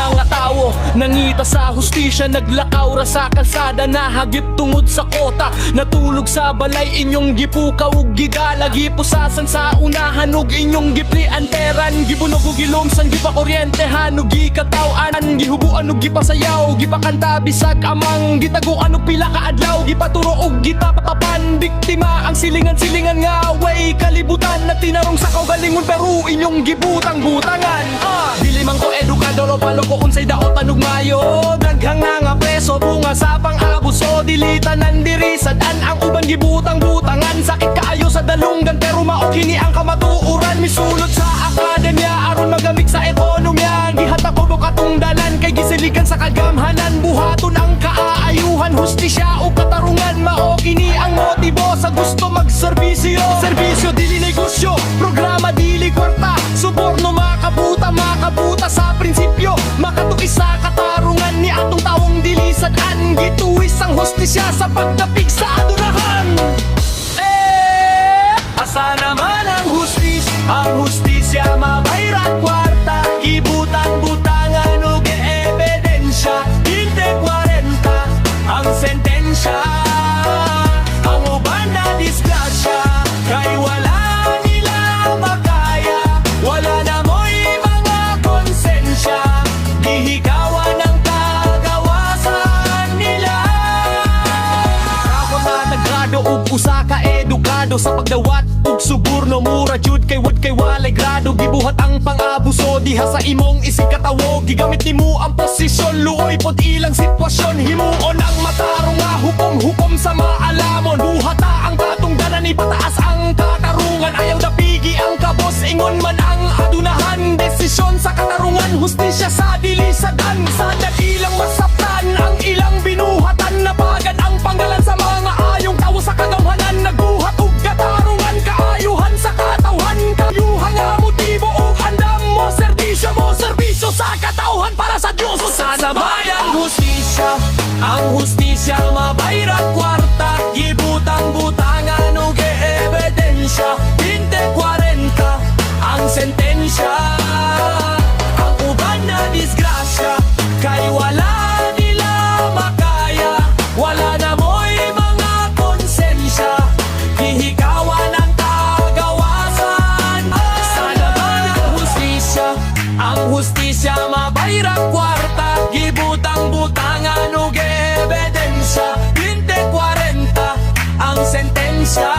mga tao nangita sa hustisya, naglakaw ra sa kalsada, nahagip tungod sa kota, natulog sa balay inyong gipukaw ug gidala, gipusasan sa unahan ug inyong giplianteran, gibunog ug gilumsan, gipakuryentehan ug gikataw-anan, gihubuan ug gipasayaw, gipakanta bisag amang gitaguan ug pila ka adlaw, gipaturo ug gitapapan, biktima ang silingan-silingan nga way kalibutan, na tinarong sa kaugalingon pero inyong gibutang-butangan. Dili man ko edukador o paloko unsay daotan ug mayo, daghang nga preso bunga sa pang-abuso, dilitanan diri sadan ang uban gibutang-butangan, sakit kaayo sa dalunggan pero mao kini ang kamatuoran, misulod sa akademya aron magamit sa ekonomiya, gihatak ko katungdalan kay gisiligan sa kagamhanan, buhaton ang kaaayuhan, hustisya o katarungan, mao kini ang motibo sa gusto magserbisyo. Serbisyo dili negosyo, programa dili kwarta, suborno makabuta sa prinsipyo, makatuis sa katarungan ni atong taong dilisadan, gituwis ang hustisya sa pagdapig sa adunahan. Asa naman ang hustis? Ang hustisya mabayra kwarta, gibutang-butangan ug ebidensya, 20-40 ang sentensya, ang uban na disgrasya kay wala nila makaya, wala na mo'y mga konsensya, gihikawan ang kagawasan nila. Ako na naggrado ug usa ka edukado sa pagdawat ug suborno, mura jud kay wud kay walay grado, gibuhat ang pang-abuso diha sa imong isig katawo, gigamit nimo ang posisyon, luoy pod ilang sitwasyon, himuon ang matarong nga hukom sa maalamon, buhata ang katungdanan, ipataas ang katarungan, ayaw dapigi ang kabos, ingon man ang adunahan, desisyon sa katarungan, hustisya sa dilisadan, sa ilang masaptan ang ilang binuhatan, napagan ang panggalan sa mga ayong tawo sa kagamhanan, nagbuhat ug katarungan, kaayuhan sa katawhan, kayuhan nga motibo ug andam mo, serbisyo sa katawhan para sa Diyos. Sana bayang hustisya, ang hustisya mabayra kwarta, gibutang-butangan ug ebidensya, 20-40 ang sentensya, ang uban na disgrasya kay wala nila makaya, wala na mo'y mga konsensya, gihikawan ang kagawasan. Sana man ang hustisya mabayra kwarta, gibutang-butangan ug ebidensya, 20-40 ang sentensya,